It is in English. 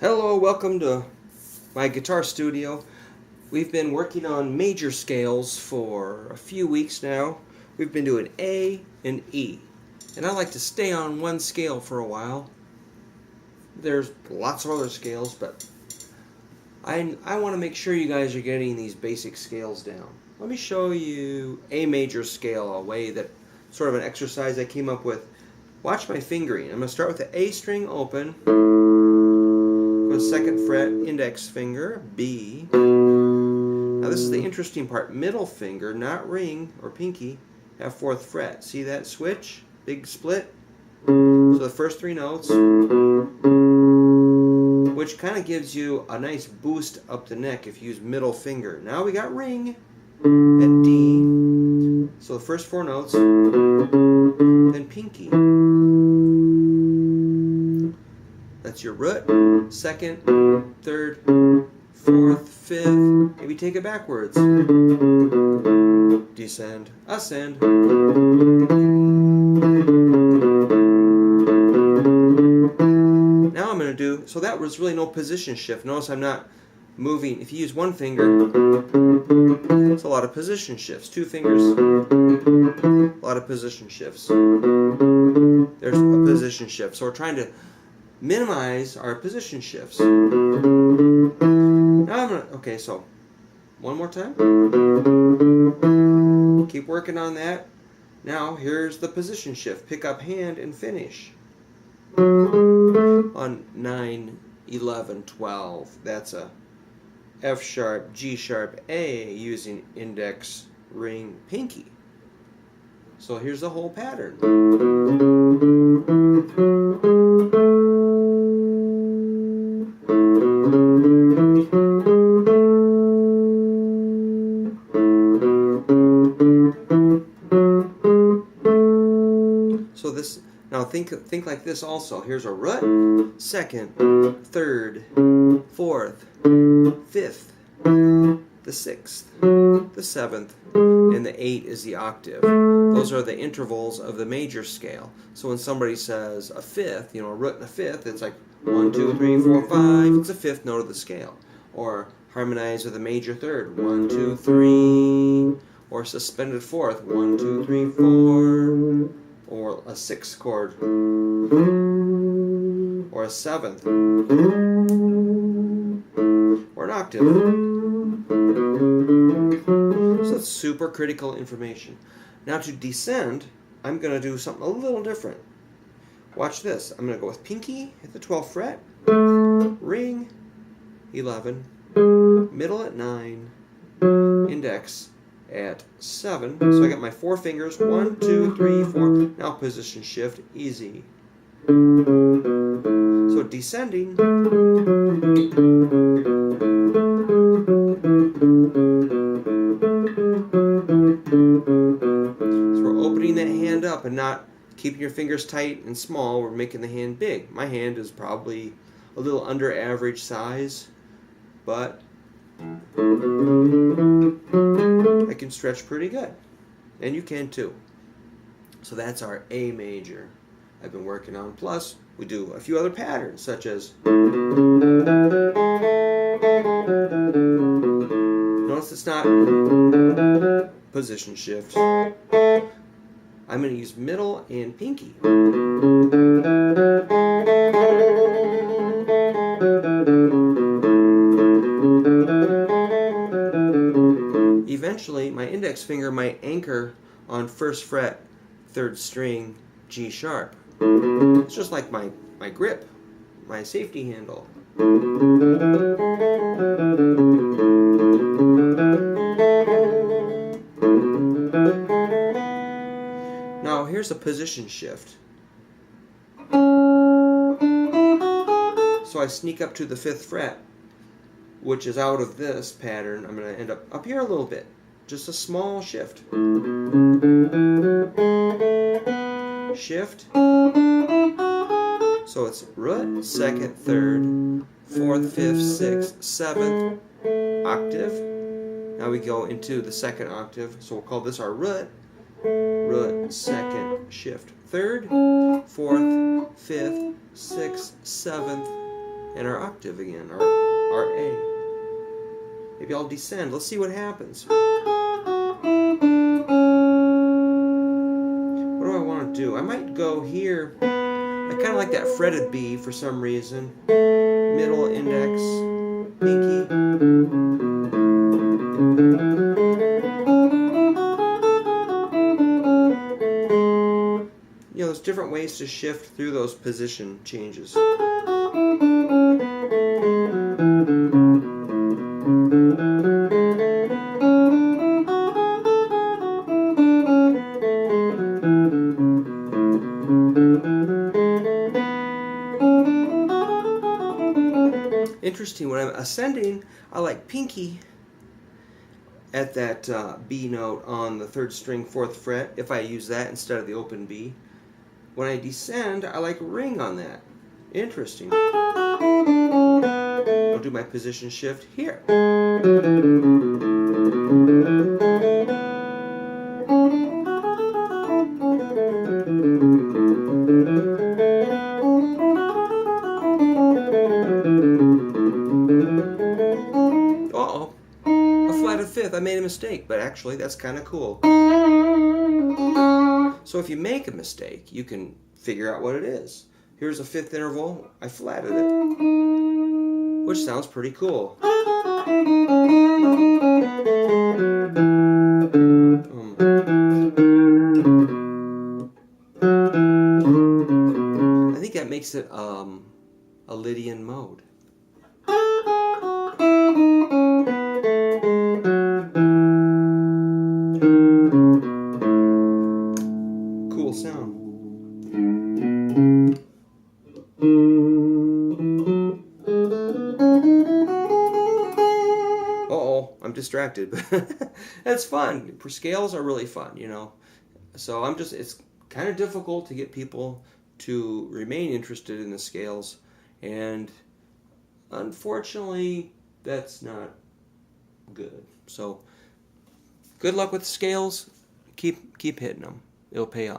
Hello, welcome to my guitar studio. We've been working on major scales for a few weeks now. We've been doing A and E. And I like to stay on one scale for a while. There's lots of other scales, but I want to make sure you guys are getting these basic scales down. Let me show you A major scale, a way that sort of an exercise I came up with. Watch my fingering. I'm going to start with the A string open. Go to second fret, index finger, B. Now this is the interesting part. Middle finger, not ring or pinky, have fourth fret. See that switch? Big split. So the first three notes, which kind of gives you a nice boost up the neck if you use middle finger. Now we got ring at D. So the first four notes, then pinky. That's your root, second, third, fourth, fifth. Maybe take it backwards. Descend, ascend. Now I'm going to do, so that was really no position shift. Notice I'm not moving. If you use one finger, it's a lot of position shifts. Two fingers, a lot of position shifts. There's a position shift. So we're trying to minimize our position shifts. Now I'm gonna, okay, so one more time. Keep working on that. Now here's the position shift. Pick up hand and finish. On 9, 11, 12. That's a F sharp, G sharp, A using index, ring, pinky. So here's the whole pattern. So this, now think like this also. Here's a root, second, third, fourth, fifth, the sixth, the seventh, and the 8 is the octave. Those are the intervals of the major scale. So when somebody says a fifth, a root and a fifth, it's like 1, 2, 3, 4, 5. It's the fifth note of the scale. Or harmonize with a major third, 1, 2, 3. Or suspended fourth, 1, 2, 3, 4. Or a sixth chord. Or a seventh. Or an octave. So that's super critical information. Now to descend, I'm going to do something a little different. Watch this. I'm going to go with pinky at the 12th fret, ring 11, middle at 9, index at 7. So I got my 4 fingers, 1, 2, 3, 4. Now position shift, easy. So descending. So we're opening that hand up and not keeping your fingers tight and small. We're making the hand big. My hand is probably a little under average size, but I can stretch pretty good. And you can too. So that's our A major I've been working on. Plus, we do a few other patterns, such as, notice it's not position shift. I'm going to use middle and pinky. Eventually, my index finger might anchor on first fret, third string, G sharp. It's just like my grip, my safety handle. Now here's a position shift. So I sneak up to the 5th fret, which is out of this pattern. I'm going to end up here a little bit. Just a small shift. Shift. So it's root, second, third, fourth, fifth, sixth, 7th octave. Now we go into the 2nd octave. So we'll call this our root. Root, second, shift, third, fourth, fifth, sixth, 7th, and our octave again, our A. Maybe I'll descend. Let's see what happens. What do I want to do? I might go here. I kind of like that fretted B for some reason. Middle, index, pinky. You know, there's different ways to shift through those position changes. Interesting, when I'm ascending, I like pinky at that B note on the 3rd string, 4th fret, if I use that instead of the open B. When I descend, I like ring on that. Interesting. I'll do my position shift here. Uh-oh. A flat of 5th. I made a mistake, but actually that's kind of cool. So if you make a mistake, you can figure out what it is. Here's a 5th interval. I flatted it, which sounds pretty cool. I think that makes it a Lydian mode. Cool sound. Uh-oh, I'm distracted. That's fun. Scales are really fun, you know. So it's kind of difficult to get people to remain interested in the scales, and unfortunately that's not good. So good luck with the scales. Keep hitting them. It'll pay off.